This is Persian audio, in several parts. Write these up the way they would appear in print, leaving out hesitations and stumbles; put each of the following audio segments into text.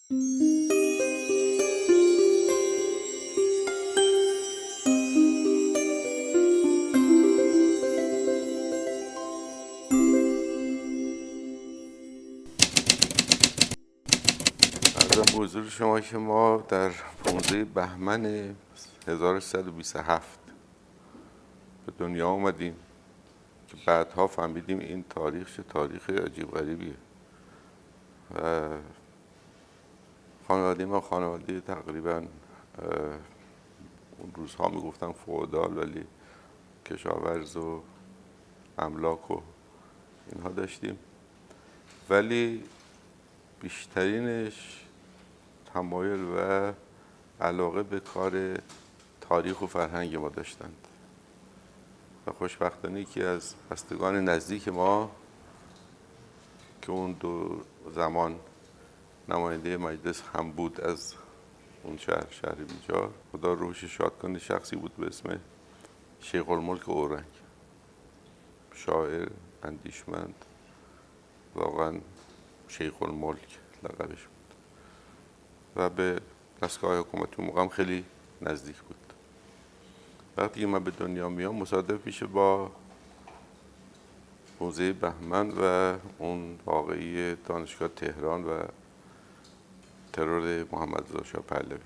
عرضم به حضور شما که ما در 15 بهمن 1327 به دنیا آمدیم که بعدها فهمیدیم این تاریخ چه تاریخ عجیب غریبیه. و خانواده ما خانواده تقریبا اون روزها میگفتن فئودال، ولی کشاورز و املاک و اینها داشتیم، ولی بیشترینش تمایل و علاقه به کار تاریخ و فرهنگ ما داشتند. و خوشبختانه یکی از بستگان نزدیک ما که اون دو زمان نماینده مجلس هم بود از اون شهر بیجار، خدا روحش شاد کنه، شخصی بود به اسم شیخ الملک اورنگ، شاعر اندیشمند، واقعا شیخ الملک لقبش بود و به دستگاه حکومتی موقع هم خیلی نزدیک بود. وقتی که من به دنیا میام مصادف میشه با 15 بهمن و اون واقعی دانشگاه تهران و ترور محمد رضا شاه پهلوی.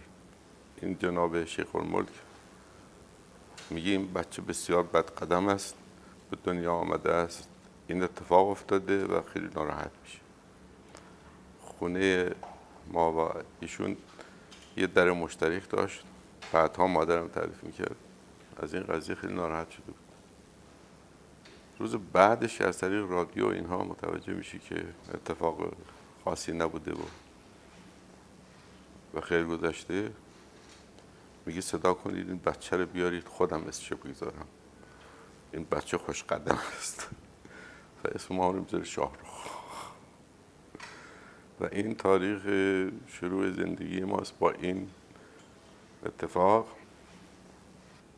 این جناب شیخ الملک میگه این بچه بسیار بد قدم است، به دنیا آمده است، این اتفاق افتاده و خیلی ناراحت میشه. خونه ما و ایشون یه در مشترک داشت، بعدها مادرم تعریف میکرد از این قضیه خیلی ناراحت شده بود. روز بعدش از طریق رادیو اینها متوجه میشه که اتفاق خاصی نبوده و خیر گذشته. میگه صدا کنید این بچه رو بیارید خودم اسمشو بگذارم، این بچه خوش قدم است و اسم ما رو میذاره شاهرخ. و این تاریخ شروع زندگی ماست با این اتفاق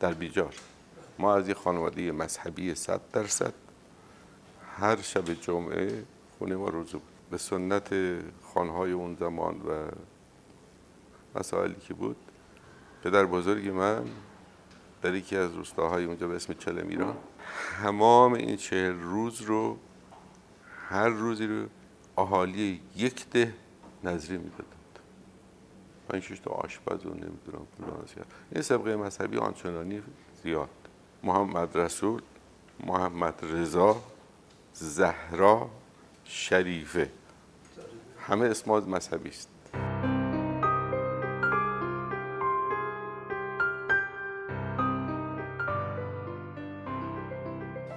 در بیجار. ما از یک خانواده مذهبی 100% هر شب جمعه خونه ما روزه بود. به سنت خانهای اون زمان و مسائلی که بود، پدر بزرگ من در یکی از روستاهای اونجا به اسم چلمیران تمام این 40 روز رو، هر روزی رو اهالی یک ده نذری میدادند. 5-6 تا آشپز و نمیدونم فلان زیاد. این سابقه مذهبی آنچنانی زیاد. محمد رسول، محمد رضا، زهرا، شریفه، همه اسمها مذهبی است.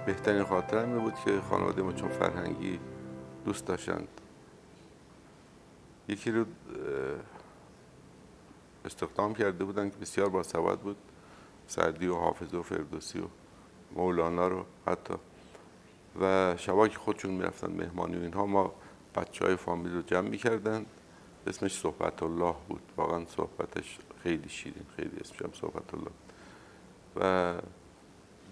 بهترین خاطرم این بود که خانواده ما چون فرهنگی دوست داشتند، یکی رو استخدام کرده بودن که بسیار باسواد بود، سعدی و حافظ و فردوسی و مولانا رو حتی. و شبا که خودشون میرفتن مهمانی و اینها، ما بچهای فامیل رو جمع میکردن، اسمش صحبت الله بود، واقعا صحبتش خیلی شیرین، خیلی اسمش هم صحبت الله. و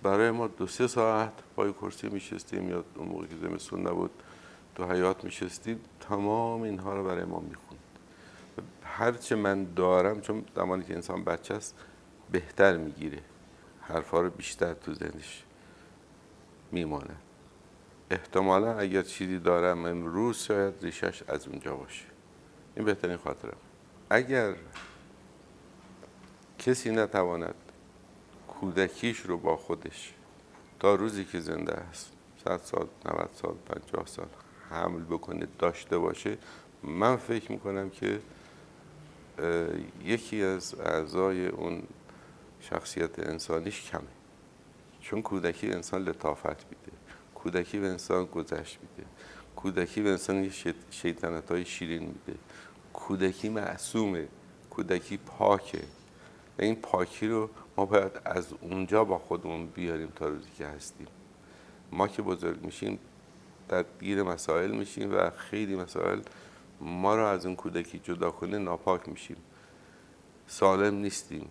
برای ما 2-3 ساعت پای کرسی میشستیم، یا اون موقع که زمستون نبود تو حیاط میشستیم، تمام اینها رو برای ما میخوند. هرچه من دارم، چون زمانی که انسان بچه است بهتر میگیره، حرفا رو بیشتر تو ذهنش میمانه. احتمالا اگر چیزی دارم امروز شاید ریشش از اونجا باشه. این بهترین خاطرم. اگر کسی نتواند کودکیش رو با خودش تا روزی که زنده است، 100 سال، 90 سال، 50 سال حمل بکنه، داشته باشه، من فکر میکنم که یکی از اعضای اون شخصیت انسانیش کمه. چون کودکی انسان لطافت میده، کودکی به انسان گذشت میده، کودکی به انسان شیطنت‌های شیرین میده، کودکی معصومه، کودکی پاکه. و این پاکی رو ما باید از اونجا با خودمون بیاریم تا روزی که هستیم. ما که بزرگ میشیم در گیر مسائل میشیم و خیلی مسائل ما رو از اون کودکی جدا کنه، ناپاک میشیم، سالم نیستیم،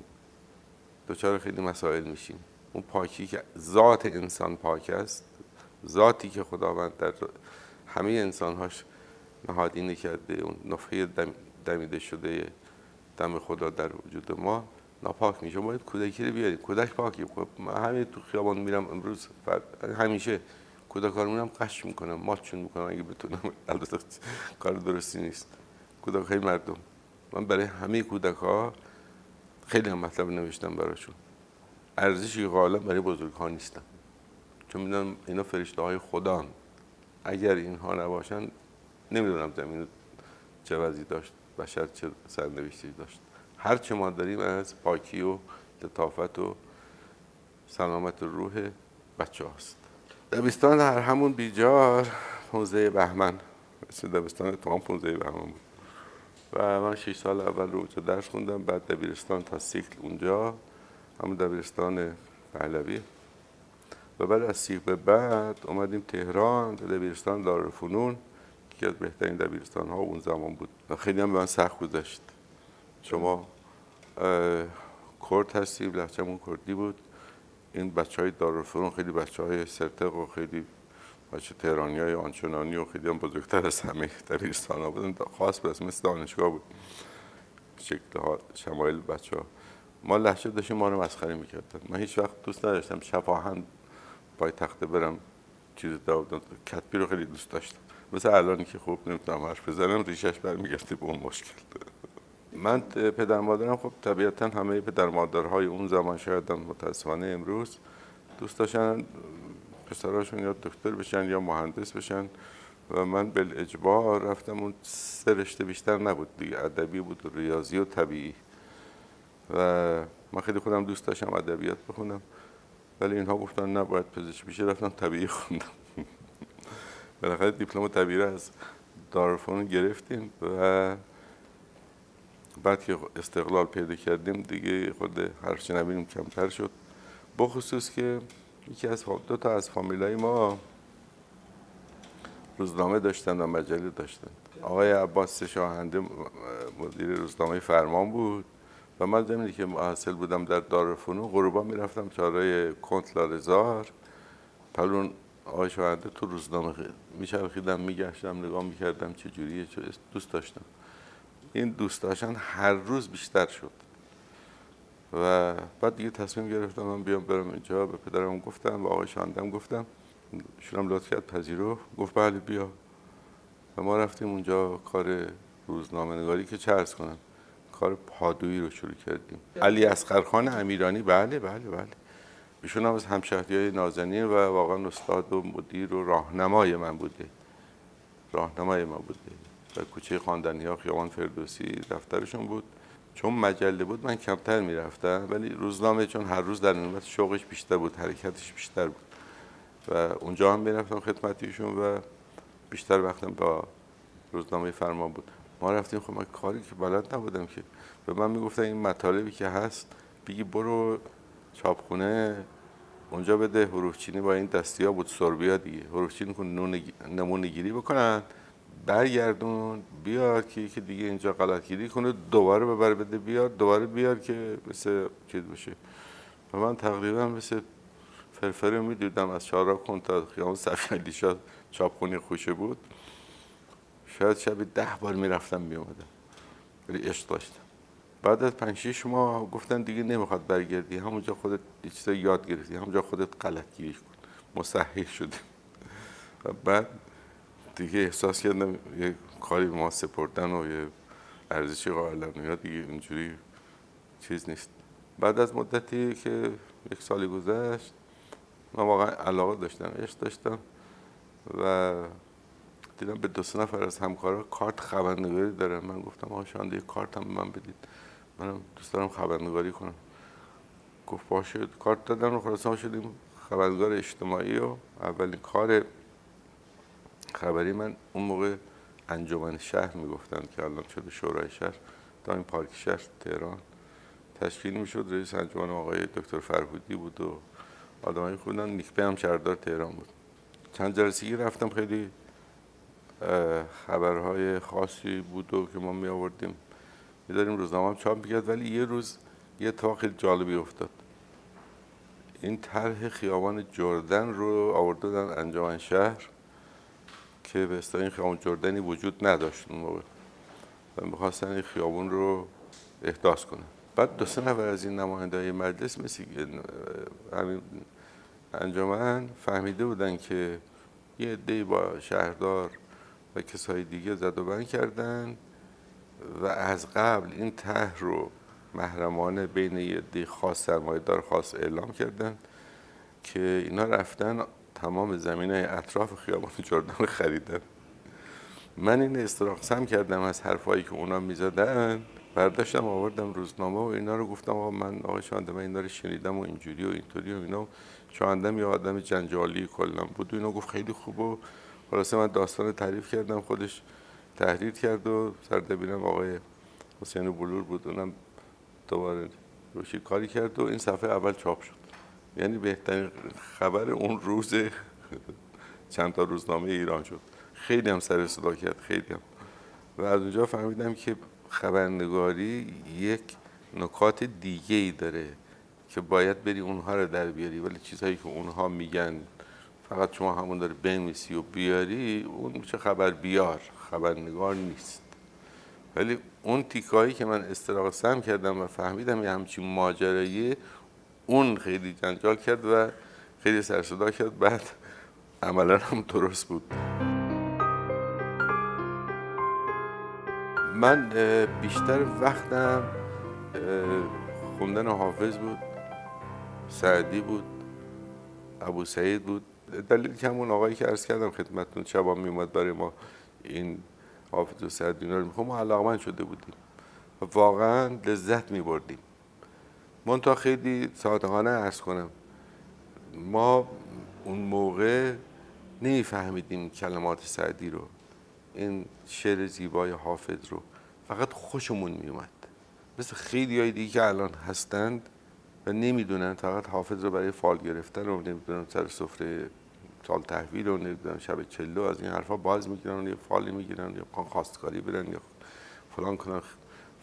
دچار خیلی مسائل میشیم. اون پاکی که ذات انسان پاک است، ذاتی که خداوند در همه انسانهاش نهادینه کرده، اون نفخه دمیده شده دم خدا در وجود ما ناپاک میشه. باید کودکی رو بیاریم. کودک پاکی. خب من همین تو خیابان میرم امروز همیشه کودک‌ها رو میرم قش میکنم، ماتشون میکنم اگه بتونم. البته کار درستی نیست. کودک‌های مردم، من برای همه کودک‌ها خیلی هم مطلب نوشتم براشون. ارزشی غالب برای بزرگ‌ها نیستن، چون میدونم اینا فرشته‌های خدان. اگر اینها نباشن نمیدونم زمین چه وضعی داشت، بشر چه سرنوشتی داشت. هر چه ما داریم از پاکی و لطافت و سلامت روح بچه هاست. دبستان در همون بیجار 15 بهمن، مثل دبستان تو هم 15 بهمن بود و من 6 سال اول رو اونجا درس خوندم. بعد دبیرستان تا سیکل اونجا، همون دبیرستان پهلوی. و بعد از سیکل به بعد اومدیم تهران به دبیرستان دارالفنون که از بهترین دبیرستان ها اون زمان بود و خیلی هم به من سخت گذشت. شما کرد هستیم، لهجه‌مون کردی بود. این بچهای دارالفنون خیلی بچهای سرتق و خیلی بچه تهرانیای آنچنانی و خیلی هم بزرگتر از همه دبیرستان ها بودن. خاص بس مثل دانشگاه بود شکل ها، شمایل بچه ها. ما لهجه داشتیم، ما رو مسخره میکردن. من هیچ وقت دوست نداشتم شفاهن پای تخته برم چیز دادم. کتبی رو خیلی دوست داشتم، مثل الانی که خوب نمیتونم حرف بزنم، ریشش برمیگرده به اون مشکل. من پدر مادرم خب طبیعتا همه پدر مادرهای اون زمان، شاید متاسفانه امروز، دوست داشتن پسراشون یا دکتر بشن یا مهندس بشن و من بالاجبار رفتم. اون 3 رشته بیشتر نبود دیگه، ادبی بود، ریاضی و طبیعی. و من خیلی خودم دوست داشتم ادبیات بخونم، ولی اینها گفتن نباید پزشکی بشی، رفتم طبیعی خوندم. بالاخره دیپلم طبیعی از دارالفنون گرفتیم و بعد که استقلال پیدا کردیم دیگه خود حرف شنویم کمتر شد. بخصوص که یکی از 2 تا از فامیلای ما روزنامه داشتن و مجله داشتن. آقای عباس شاهنده مدیر روزنامه فرمان بود و من زمینی که محصل بودم در دارالفنون غروبا میرفتم چهارراه کنت لاله‌زار. پلون آقای شاهنده تو روزنامه میچرخیدم، میگشتم، نگاه میکردم چه جوریه، چه دوست داشتم. این دوست داشتن هر روز بیشتر شد و بعد دیگه تصمیم گرفتم من بیام برم اینجا. به پدرم گفتم و آقای شاهندم گفتم، ایشون لطف کرد پذیرفت، گفت بله بیا. و ما رفتیم اونجا کار روزنامه نگاری که چه عرض کنم، کار پادویی رو شروع کردیم. علی اصغرخان امیرانی، بله بله بله، ایشون هم از همشهریای نازنین و واقعا استاد و مدیر و راهنمای من بوده. در کوچه خواندنی‌ها خیابان فردوسی دفترشون بود. چون مجله بود من کمتر میرفتم، ولی روزنامه چون هر روز در نوبت شوقش بیشتر بود، حرکتش بیشتر بود و اونجا هم میرفتم خدمتیشون و بیشتر وقتم با روزنامه فرمان بود. ما رفتیم، خب من کاری که بلد نبودم که، به من میگفتن این مطالبی که هست بگی برو چاپخونه اونجا بده، حروفچینی با این دستی‌ها بود سربیا دیگه، حروفچینی کن، نمونه گیری بکنن، برگردون بیار که دیگه اینجا غلطگیری کنه، دوباره ببر بده بیار، دوباره بیار که مثل چیز بشه. و من تقریبا مثل فرفری میدیدم از چهارراه کن تا خیابان صفی علیشاه چاپخونه خوشه بود. شاید شبی 10 بار میرفتم میومدم، ولی عشق داشتم. بعد از 5-6 ماه گفتن دیگه نمیخواد برگردی، همونجا خودت چیزا یاد گرفتی، همونجا خودت غلطگیری کن، مصحح شدی. و بعد دیگه احساس کردم یه کاری به ما سپردن و یه ارزشی قائلن، دیگه اینجوری چیز نیست. بعد از مدتی که 1 سالی گذشت، من واقعا علاقه داشتم، عشق داشتم و دیدم به 2-3 نفر از همکارا کارت خبرنگاری دارن. من گفتم آقا شاهنده یه کارت هم به من بدید، منم دوست دارم خبرنگاری کنم. گفت باشه. کارت دادن و خلاص ما شدیم خبرنگار اجتماعی و اولین کار خبری من اون موقع انجمن شهر میگفتن که الان شده شورای شهر، تا این پارک شهر تهران تشکیل میشد. رئیس انجمن آقای دکتر فرهودی بود و آدمای خوبن. نیکبه هم شهردار تهران بود. چند جلسگی رفتم، خیلی خبرهای خاصی بود و که ما می آوردیم می‌داریم، روزنامه هم چاپ می‌کرد. ولی یه روز یه اتفاق خیلی جالبی افتاد. این طرح خیابان جردن رو آوردن انجمن شهر که به اصطلاح این خیابان جردنی وجود نداشت اون موقع و میخواستن این خیابون رو احداث کنن. بعد 2-3 نفر از این نماینده‌های مجلس مثل همین انجمن فهمیده بودن که یه عده‌ای با شهردار و کسای دیگه زد و بند کردن و از قبل این طرح رو محرمانه بین یه عده خاص سرمایه‌دار خاص اعلام کردن که اینا رفتن تمام زمین‌های اطراف خیابان جردن رو خریدن. من این استراقصم کردم از حرفایی که اونا میزدن، برداشتم آوردم روزنامه و اینا رو گفتم آقا من آقای شاهنده من اینا رو شنیدم و اینجوری و اینطوری و اینا. شاهنده یه آدم جنجالی کلا بود و اینا گفت خیلی خوب و خلاصه من داستان تعریف کردم، خودش تحریر کرد و سردبیرم آقای حسین بلور بود، اونم دوباره روشی کاری کرد و این صفحه اول چاپ شد. یعنی بهترین خبر اون روز چند تا روزنامه ایران شد. خیلی هم سر صدا کرد، خیلی هم. و از اونجا فهمیدم که خبرنگاری یک نکات دیگه ای داره که باید بری اونها رو در بیاری، ولی چیزهایی که اونها میگن فقط شما همون داری بنویسی و بیاری، اون میشه خبر بیار، خبرنگار نیست. ولی اون تیکایی که من استراقصم کردم و فهمیدم یه همچین ماجرایی، اون خیلی جنجال کرد و خیلی سر صدا کرد. بعد عملا هم درست بود. من بیشتر وقتم خوندن حافظ بود، سعدی بود، ابو سعید بود. دلیل که همون آقایی که عرض کردم خدمتتون شبا میومد برای ما این حافظ و سعدی اینا رو میخوام، ما علاقمند شده بودیم و واقعا لذت میبردیم. منتها خیلی صادقانه عرض کنم، ما اون موقع نمیفهمیدیم کلمات سعدی رو، این شعر زیبای حافظ رو، فقط خوشمون میومد. مثل خیلی های دیگه که الان هستند و نمیدونن، فقط حافظ رو برای فال گرفتن رو نمیدونن، سر سفره سال تحویل رو نمیدونن، شب چلو از این حرفا باز میگیرن، یا فالی میگیرن، یا خواستگاری برن یا فلان کنن.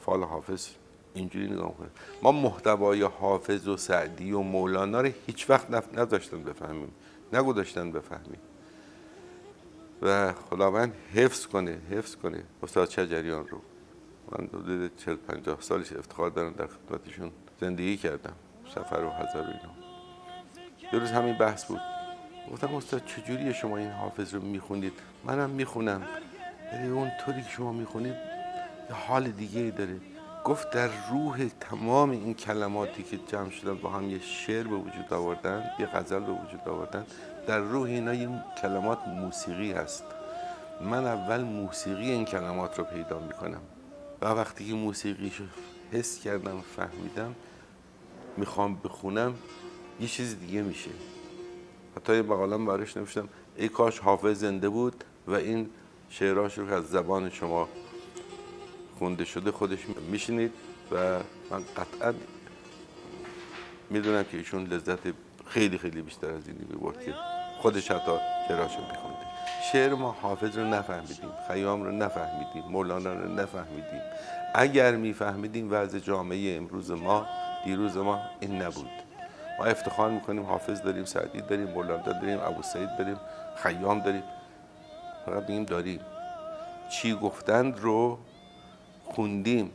فال حافظ اینجوری نگاه کنن. ما محتوای حافظ و سعدی و مولانا رو هیچ وقت نداشتن بفهمیم، نگذاشتن بفهمیم. و خداوند حفظ کنه استاد شجریان رو. من حدود 40-50 سالش افتخار دارم در خدمتشون زندگی کردم، سفر و حضر و اینا. یه روز همین بحث بود، گفتم استاد چجوری شما این حافظ رو میخونید؟ منم میخونم ولی اون طوری که شما میخونید یه حال دیگه ای داره. گفت در روح تمام این کلماتی که جمع شدن با هم یه شعر به وجود آوردن، یه غزل به وجود آوردن، در روح اینا یه کلمات موسیقی هست. من اول موسیقی این کلمات رو پیدا میکنم و وقتی که موسیقیشو حس کردم فهمیدم میخوام بخونم، یه چیز دیگه میشه. حتی یه مقالم براش نوشتم ای کاش حافظ زنده بود و این شعراش رو که از زبان شما خونده شده خودش میشنید و من قطعا میدونم که ایشون لذت خیلی خیلی بیشتر از اینی میبرد که خودش حتی شعراشو میخونده. شعر ما حافظ رو نفهمیدیم، خیام رو نفهمیدیم، مولانا رو نفهمیدیم. اگر میفهمیدیم وضع جامعه امروز ما دیروز ما این نبود. ما افتخار میکنیم حافظ داریم، سعدی داریم، مولانا داریم، ابو سعید داریم، خیام داریم، فقط میگیم داریم. چی گفتند رو خوندیم،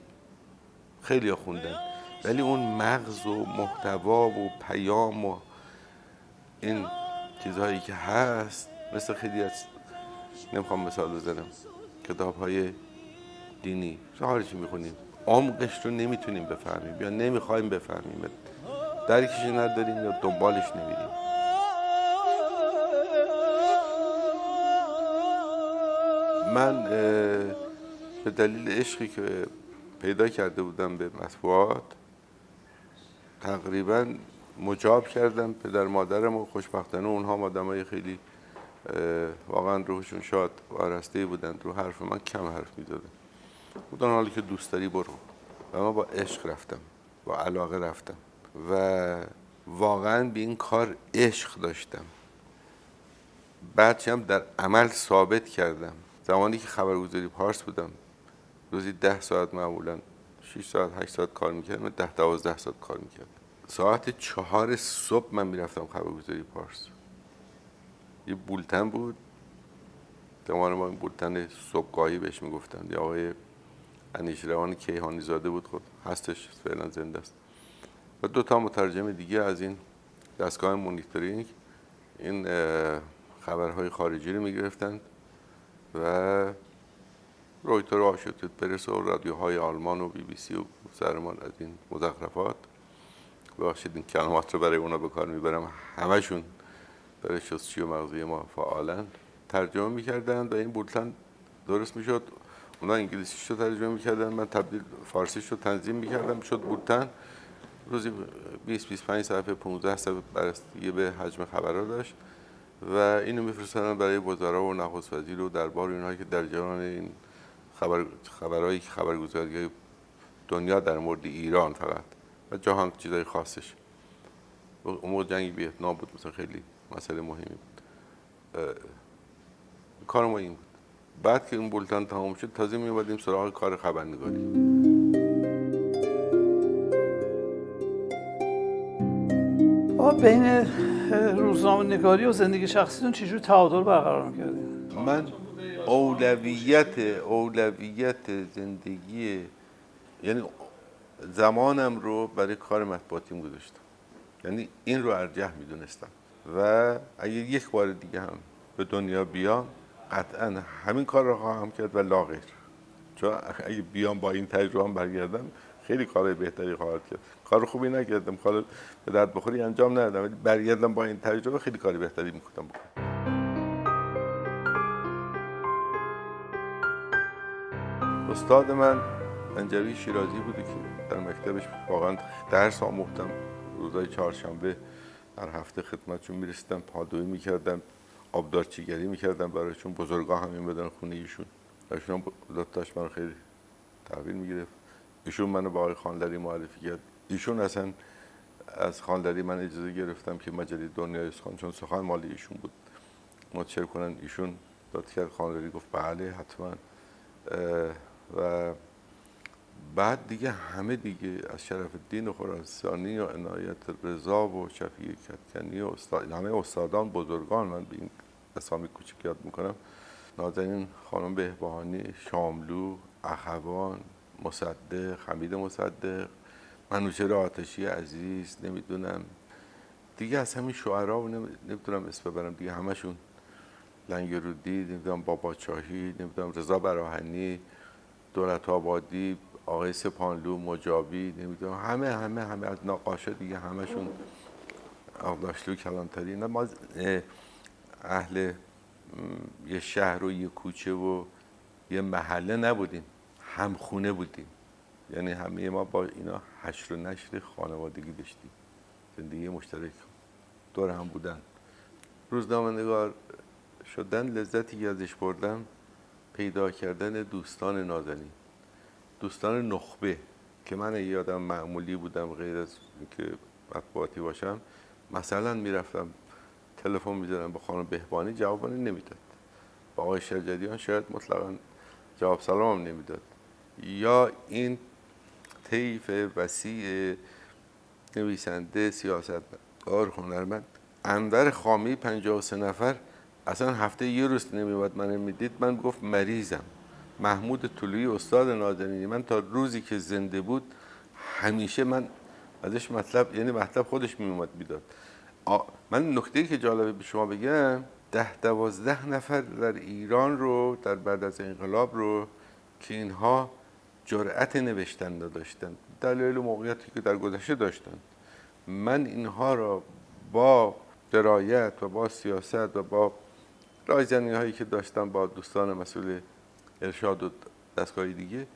خیلی ها خوندن، ولی اون مغز و محتوا و پیام و این چیزهایی که هست، مثل خیلی از نمیخوام مثال بزنم کتاب های دینی هر چی میخونیم عمقش رو نمیتونیم بفهمیم یا نمیخوایم بفهمیم، درکش نداریم یا دنبالش نمیریم. من به دلیل عشقی که پیدا کرده بودم به مطبوعات تقریبا مجاب کردم پدر مادرم و خوشبختانه اونها آدمای خیلی واقعا روحشون شاد و آرسته بودن، رو حرف من کم حرف می‌زدن. بودن حالی که دوست داری برو. و من با عشق رفتم، با علاقه رفتم و واقعا به این کار عشق داشتم. بعدش هم در عمل ثابت کردم. زمانی که خبرگزاری پارس بودم روزی 10 ساعت معمولا 6 ساعت 8 ساعت کار میکردم، من 10-12 ساعت کار میکردم. ساعت 4 صبح من میرفتم خبرگزاری پارس. یه بولتن بود، زمان ما این بولتن صبحگاهی بهش میگفتن، یا آقای انیشروان کیهانی زاده بود، خود هستش فعلا زنده است، و 2 مترجم دیگه از این دستگاه مونیتورینگ این خبرهای خارجی رو میگرفتند و رویتر و آشوتیت پرس و رادیوهای آلمان و BBC و سرمان از این مزخرفات، ببخشید این کلمات رو برای اونا به کار میبرم، همشون برای شستشوی مغزی ما فعالن، ترجمه میکردن و این بولتن درست میشد. اونا انگلیسیش رو ترجمه میکردن، من تبدیل فارسیش رو تنظیم میکردم، شد بولتن روزی 20-25 صفحه 15 صفحه بررسی به حجم خبرها داشت و اینو میفرستادن برای وزرا و نخست وزیر و دربار اینهایی که در جریان این خبرگزاری دنیا در مورد ایران فقط و جهان چیزای خاصش. اون موقع جنگ ویتنام بود مثلا، خیلی مسئله مهمی بود. کار ما این بود. بعد که این بولتن تمام شد تازه می اومدیم سراغ کار خبرنگاری. بین روزنامه‌نگاری و زندگی شخصیتون چجور تعادل برقرار می‌کردین؟ من اولویت زندگی، یعنی زمانم رو برای کار مطبوعاتیم گذاشتم، یعنی این رو ارجح میدونستم و اگه یک بار دیگه هم به دنیا بیام قطعا همین کار رو خواهم کرد و لا غیر، چون اگه بیام با این تجربه برگردم خیلی کارهای بهتری خواهد کرد. کار خوبی نکردم، کار به درد بخوری انجام ندادم، ولی برگردم با این تجربه خیلی کار بهتری میکنم. استاد من انجوی شیرازی بوده که در مکتبش واقعا درس آموختم. روزهای چهارشنبه در هفته خدمتشون میرسیدم، پادویی میکردم، آبدارچیگری میکردم برایشون، بزرگا همین بدن خونه ایشون. ایشون لطفش من خیلی تحویل میگرفت. ایشون منو با آقای خانلری معرفی کرد. ایشون اصلا از خانلری من اجازه گرفتم که مجله دنیای سخن، چون سخن مال ایشون بود، منتشر کنن. ایشون داد کرد، خانلری گفت بله حتما. و بعد دیگه همه دیگه از شرف الدین خراسانی و عنایت رضا و شفیع کدکنی و همه استادان بزرگان، من به این اسامی کوچک یاد میکنم، نازنین خانم بهبهانی، شاملو، اخوان، مصدق، حمید مصدق، منوچهر آتشی عزیز، نمیدونم دیگه از همین شعرا و نمیدونم اسم ببرم دیگه، همشون، لنگرودی، نمیدونم بابا چاهی، نمیدونم رضا براهنی، دولت آبادی، آقای سپانلو، مجابی، نمیدونم همه از نقاشا دیگه همشون، آقداشلو، کلانتری. نه ما اهل یه شهر و یه کوچه و یه محله نبودیم، همخونه بودیم، یعنی همه ما با اینا حشر و نشر خانوادگی داشتیم، زندگی مشترک دور هم بودن. روزنامه‌نگار شدن لذتی که ازش بردم پیدا کردن دوستان نازنین، دوستان نخبه که من یه آدم معمولی بودم غیر از اینکه مطبوعاتی باشم، مثلا میرفتم تلفن میزدم با خانم بهبانی، جوابانی نمیداد، با آقای شجریان شاید مطلقا جواب سلام هم نمیداد، یا این طیف وسیع نویسنده، سیاستمدار، هنرمند، انور خامی 53 نفر اصلا هفته یه روز نمیومد من میدید، من گفت مریضم. محمود طلویی استاد نازنینی، من تا روزی که زنده بود همیشه من ازش مطلب، یعنی مطلب خودش میومد میداد. من نکته‌ای که جالبه به شما بگم، 10-12 نفر در ایران رو در بعد از انقلاب رو که اینها جرأت نوشتن نداشتن، دلایل موقعیتی که در گذشته داشتن، من اینها را با درایت و با سیاست و با رایزنی هایی که داشتم با دوستان مسئول ارشاد و دستگاهی دیگه،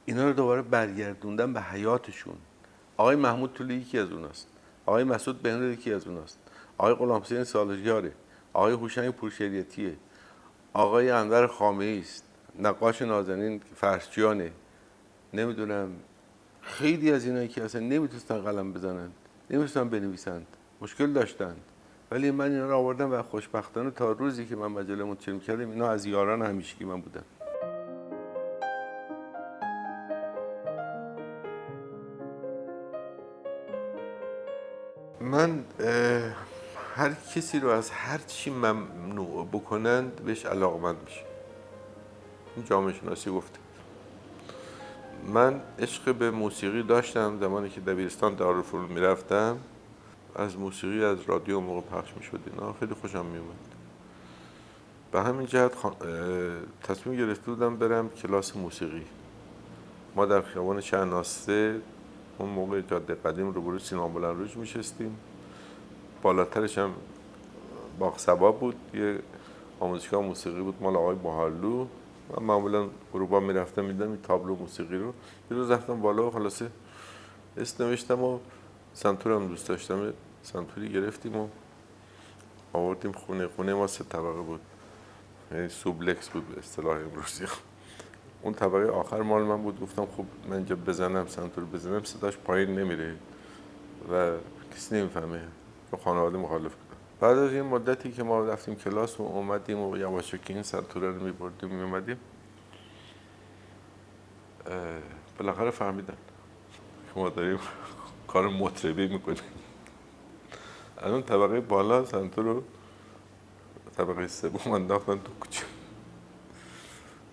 اینا رو دوباره برگردوندم به حیاتشون. آقای محمود طلویی یکی از اوناست، آقای مسعود بهنود یکی از اوناست، آقای غلامحسین صالحیاره، آقای هوشنگ پورشریعتیه، آقای انور خامه‌ای است، نقاش نازنین فرشجیانه، نمیدونم خیلی از اینایی که اصلا نمیتونستن قلم بزنن، نمیتونستن بنویسند، مشکل داشتند، ولی من اینا رو آوردم و خوشبختانه تا روزی که من مجله منتشر می‌کردم اینا از یاران همیشگی من بودن. من هر کسی رو از هر چی ممنوع بکنند بهش علاقمند میشه. این جامعه شناسی گفته. من عشق به موسیقی داشتم زمانی که دبیرستان دارالفنون میرفتم. از موسیقی از رادیو موقع پخش میشد اینا خیلی خوشم میومد. به همین جهت تصمیم گرفته بودم برم کلاس موسیقی. ما در خیابان شهناسه اون موقع جاده قدیم روبروی سینما بلندروج میشستیم. بالاترش هم باغ صبا بود، یه آموزشگاه موسیقی بود مال آقای باهالو. من معمولا غروبا میرفتم میدم این تابلو موسیقی رو. یه روز رفتم بالا و خلاصه اسم نوشتم و سنتورم دوست داشتم، سنتوری گرفتیم و آوردیم خونه. خونه ما 3 طبقه بود، یعنی سوبلکس بود به اصطلاح امروزی. اون طبقه آخر مال من بود. گفتم خب من اینجا بزنم سنتور بزنم صداش پایین نمیره و کسی نمیفهمه، خانواده مخالف بود. بعد از این مدتی که ما رفتیم کلاس و اومدیم و یواشکی این سنتوره رو میبردیم میومدیم، بالاخره فهمیدن که ما داریم کار مطربی میکنیم. از اون طبقه بالا سنتور رو طبقه 3 انداختن تو کوچه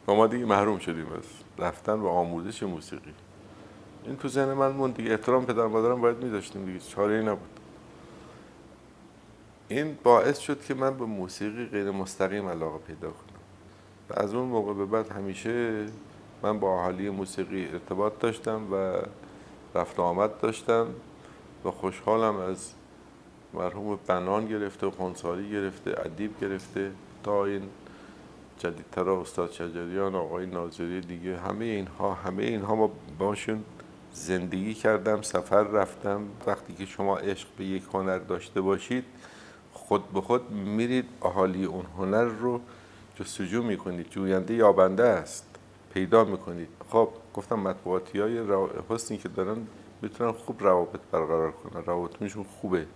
و ما دیگه محروم شدیم از رفتن و آموزش موسیقی. این تو ذهن من موند دیگه، احترام پدر مادرم باید می‌داشتیم دیگه، چاره‌ای نبود. این باعث شد که من به موسیقی غیر مستقیم علاقه پیدا کنم و از اون موقع به بعد همیشه من با اهالی موسیقی ارتباط داشتم و رفت و آمد داشتم و خوشحالم از مرحوم بنان گرفته و خونساری گرفته، ادیب گرفته تا این جدیدتر استاد شجریان، آقای ناظری دیگه، همه اینها ما باشون زندگی کردم، سفر رفتم. وقتی که شما عشق به یک هنر داشته باشید خود به خود میرید اهالی اون هنر رو جستجو میکنید، جوینده یابنده است، پیدا میکنید. خب گفتم مطبوعاتی‌های حسنی که دارن میتونن خوب روابط برقرار کنن، روابطشون خوبه،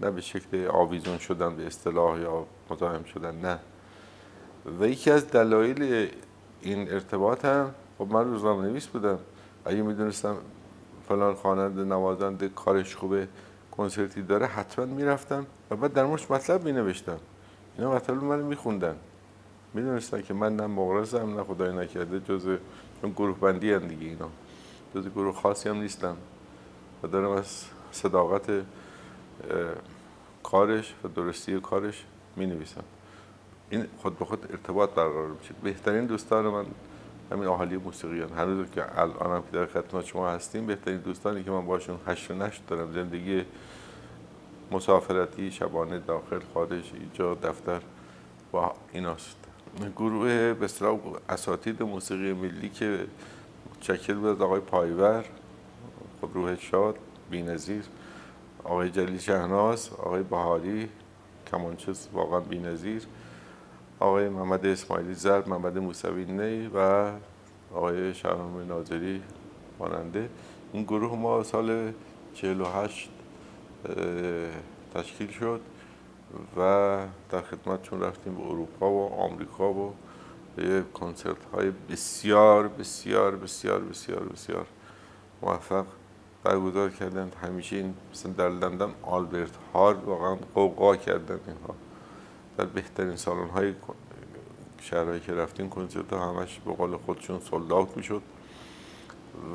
نه به شکل آویزون شدن به اصطلاح یا مزاحم شدن، نه. و یکی از دلایل این ارتباط هم، خب من روزنامه‌نویس بودم، اگه میدونستم فلان خواننده نوازنده کارش خوبه کنسرتی داره حتما میرفتم و بعد در موردش مطلب مینوشتم. اینا مطلب من میخوندن، میدونستن که من نه مغرضم نه خدای نکرده جزء اون گروه بندی هم دیگه، اینا جزء گروه خاصی هم نیستم و دارم از صداقت کارش و درستی کارش مینویسم. این خود به خود ارتباط برقرار میشه. بهترین دوستان من همین اهالی موسیقی هستند. هنوز که الانم که در خدمت شما هستیم بهترین دوستانی که من باشون هشت و نشت دارم. زندگی مسافرتی شبانه داخل خارج اینجا دفتر و ایناست. گروه به اصطلاح اساتید موسیقی ملی که متشکل بود از آقای پایور، خب روح شاد، بی‌نظیر، آقای جلیل شهناز، آقای بهاری کمانچه واقعا بی‌نظیر، آقای محمد اسماعیلی زرد، محمد موسوی نی و آقای شهرام ناظری خواننده. این گروه ما سال 48 تشکیل شد و در خدمتشون رفتیم به اروپا و آمریکا و به کنسرت های بسیار بسیار بسیار بسیار بسیار موفق برگزار کردن. همیشه این مثلا در لندن آلبرت هال واقعا قوقا کردن. اینها در بهترین سالن های شهرهایی که رفتیم کنسرت ها همش به قول خودشون سولد اوت میشد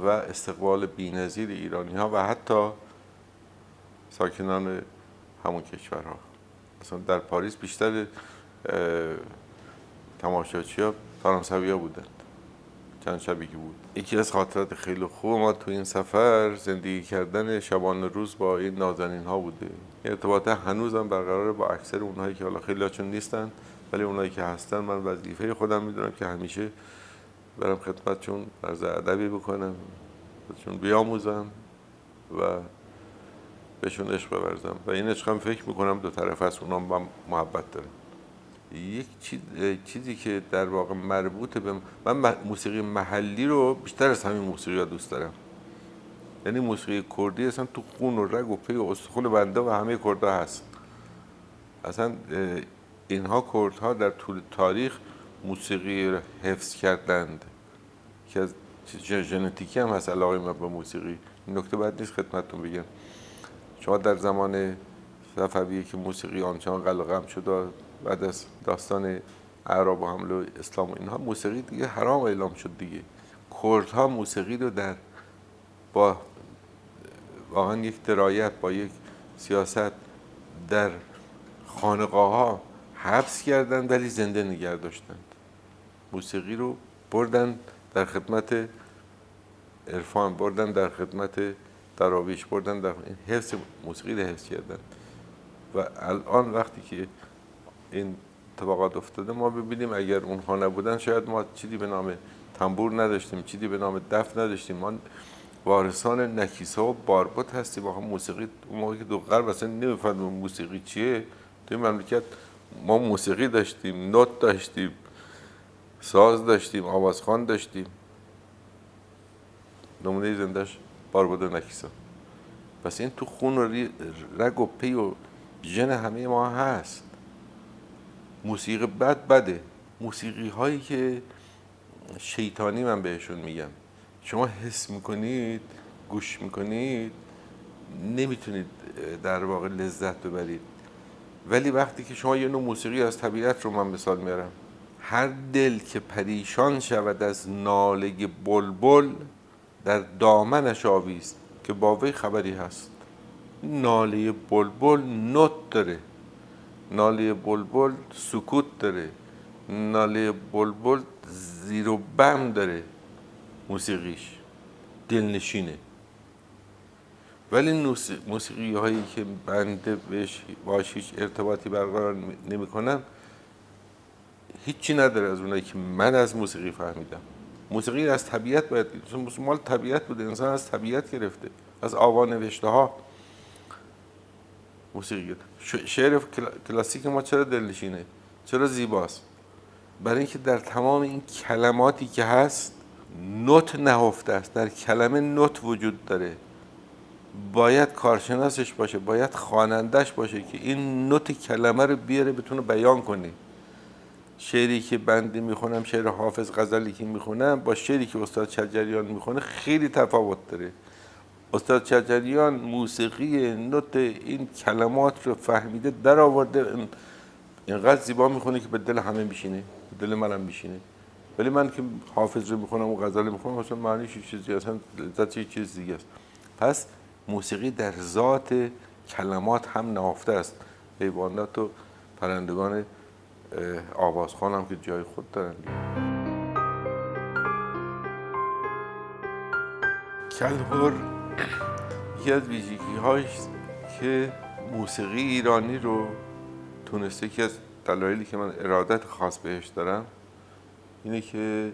و استقبال بی‌نظیر ایرانی ها و حتی ساکنان همون کشورها. مثلا در پاریس بیشتر تماشاچی ها فرانسوی ها بودند چند شبی که بود. یکی از خاطرات خیلی خوب ما تو این سفر زندگی کردن شبانه روز با این نازنین ها بوده. ارتباط هنوزم برقراره با اکثر اونهایی که حالا خیلی هاشون نیستن ولی اونهایی که هستن من وظیفه خودم میدونم که همیشه برم خدمتشون عرض ادبی بکنم، بهشون بیاموزم و بهشون عشق بورزم و این عشق هم فکر میکنم دو طرف است، اونا با محبت دارن. یک چیزی که در واقع مربوط به من موسیقی محلی رو بیشتر از همین موسیقی ها دوست دارم. یعنی موسیقی کردی اصلا تو خون و رگ و پی و استخون بنده و همه کردها هست. اصلا اینها کردها در طول تاریخ موسیقی رو حفظ کردند که از ژنتیکی هم هست علاقه من به موسیقی. این نکته باید نیست خدمتتون بگم. شما در زمان صفویه که موسیقی آنچنان قلقم شد بعد از داستان اعراب و حمله اسلام و اینها موسیقی دیگه حرام اعلام شد دیگه. کردها موسیقی رو با واقعا یک درایت، با یک سیاست در خانقاه ها حبس کردن ولی زنده نگه داشتند. موسیقی رو بردن در خدمت عرفان، بردن در خدمت دراویش، بردن در حفظ موسیقی رو حفظ کردن. و الان وقتی که این اتفاقات افتاده ما ببینیم اگر اونها نبودن شاید ما چیزی به نام تنبور نداشتیم، چیزی به نام دف نداشتیم. ما وارثان نکیسه و باربد هستیم. آخه موسیقی اون موقعی که دو غرب اصلا نمی‌فهمیم موسیقی چیه، توی مملکت ما موسیقی داشتیم، نوت داشتیم، ساز داشتیم، آوازخوان داشتیم. نمونه زندهش باربد و نکیسه. پس این تو خون و رگ و پی و ژن همه ما هست. موسیقی بده. موسیقی هایی که شیطانی من بهشون میگم، شما حس میکنید، گوش میکنید، نمیتونید در واقع لذت ببرید. ولی وقتی که شما یه نوع موسیقی از طبیعت رو من مثال میارم، هر دل که پریشان شود از ناله بلبل در دامنش آویست که با وی خبری هست. ناله بلبل نوت داره، ناله بلبل سکوت داره، ناله بلبل زیر و بم داره، موسیقیش دلنشینه. ولی موسیقی هایی که بنده باش هیچ ارتباطی برقرار نمی کنم هیچی نداره از اونایی که من از موسیقی فهمیدم. موسیقی از طبیعت باید گرفت، مال طبیعت بوده، انسان از طبیعت گرفته، از آوانوشته ها موسیقی گرفته. شعر کلاسیک ما چرا دلنشینه؟ چرا زیباست؟ برای اینکه در تمام این کلماتی که هست نوت نهفته است. در کلمه نوت وجود داره. باید کارشناسش باشه، باید خوانندش باشه که این نوت کلمه رو بیاره بتونه بیان کنه. شعری که بنده میخونم، شعر حافظ، غزلی که میخونم با شعری که استاد شجریان میخونه خیلی تفاوت داره. استاد شجریان موسیقی نوت این کلمات رو فهمیده، در آورده، اینقدر زیبا میخونه که به دل همه میشینه، به دل منم میشینه. ولی من که حافظ رو میخونم و غزل میخونم اصلا معنیش چیزی، اصلا لذت یه چیز دیگه است. پس موسیقی در ذات کلمات هم نهفته است. حیوانات و پرندگان آوازخوان هم که جای خود دارن. کلهر یکی از ویژگی هایش که موسیقی ایرانی رو تونسته، که از دلایلی که من ارادت خاص بهش دارم اینه که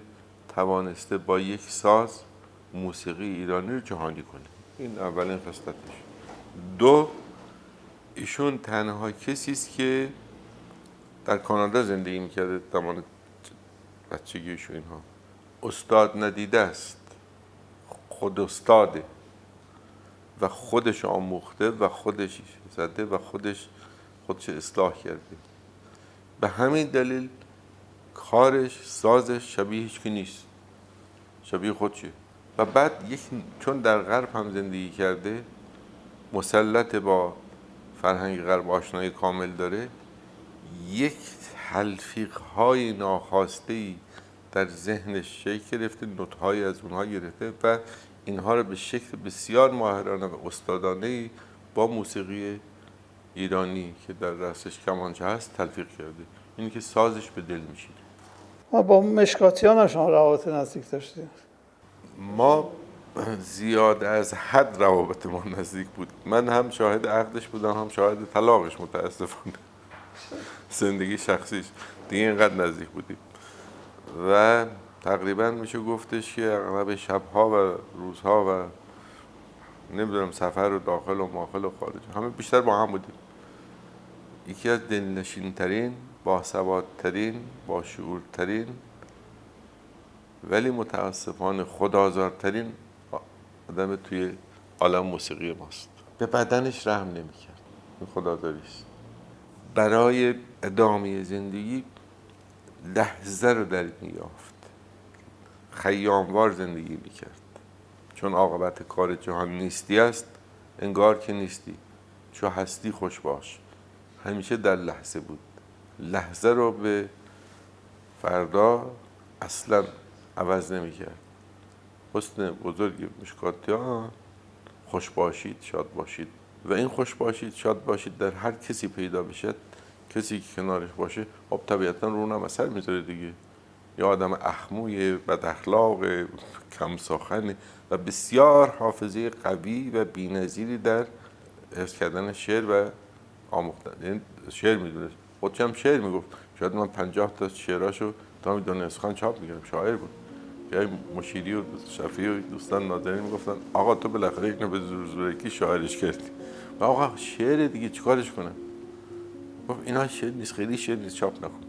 توانسته با یک ساز موسیقی ایرانی رو جهانی کنه. این اولین خصلتش. دو، ایشون تنها کسی است که در کانادا زندگی میکرده زمان بچگیش و اینها. استاد ندیده است، خود استاده و خودش آموخته و خودش زده و خودش اصلاح کرده. به همین دلیل کارش، سازش شبیه هیچ کی نیست، شبیه خودشه. و بعد چون در غرب هم زندگی کرده، مسلط با فرهنگ غرب آشنایی کامل داره، یک تلفیق‌های ناخواسته‌ای در ذهنش شکل گرفته، نوت‌های از اونها گرفته و اینها رو به شکل بسیار ماهرانه و استادانه‌ای با موسیقی ایرانی که در رأسش کمانچه هست تلفیق کرده. اینی که سازش به دل میشینه. ما با مشکاتیان شما روابط نزدیک داشتیم. ما زیاد از حد روابط ما نزدیک بود. من هم شاهد عقدش بودم، هم شاهد طلاقش. متاسفانه زندگی شخصیش دیگه اینقدر نزدیک بودیم و تقریبا میشه گفتش که اغلب شبها و روزها و نمیدونم سفر و داخل و ماخل و خارج همه بیشتر با هم بودیم. یکی از دلنشین ترین، باسوادترین، باشعورترین ولی متاسفانه خودآزارترین آدم توی عالم موسیقی ماست. به بدنش رحم نمی‌کرد. این خداداریست. برای ادامه زندگی لحظه رو در می‌یافت. خیاموار زندگی می‌کرد. چون عاقبت کار جهان نیستی است، انگار که نیستی. چو هستی خوش باش. همیشه در لحظه بود. لحظه رو به فردا اصلا عوض نمی‌کرد. حسن بزرگ مشکاتیان خوش باشید شاد باشید و این خوش باشید شاد باشید در هر کسی پیدا بشه، کسی که کنارش باشه خب طبیعتا رو اونم اثر میذاره دیگه. یا آدم اخموی بد اخلاق کم سخن و بسیار حافظه قوی و بی‌نظیری در حفظ کردن شعر و آموختن. یعنی شعر میدونه، خودش هم شعر میگفت. شاید من 50 تا شعراشو تا میدونه اسخان چاپ میگیرم. شاعر بود. یا مشیری و شفیعی و دوستان ناظرین میگفتن آقا تو بالاخره اینو به زور زورکی شاعرش کردی. و آقا شعر دیگه چیکارش کنم؟ گفت اینا شعر نیست، خیلی شعر نیست، چاپ نکن.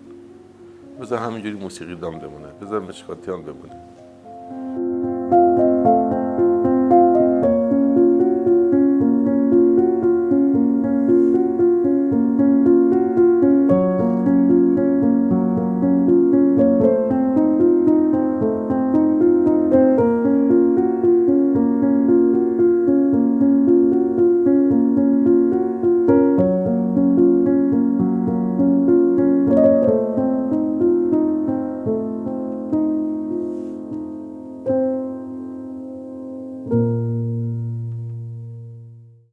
بذار همینجوری موسیقی دام بمونه، بذار مشکاتیان بمونه.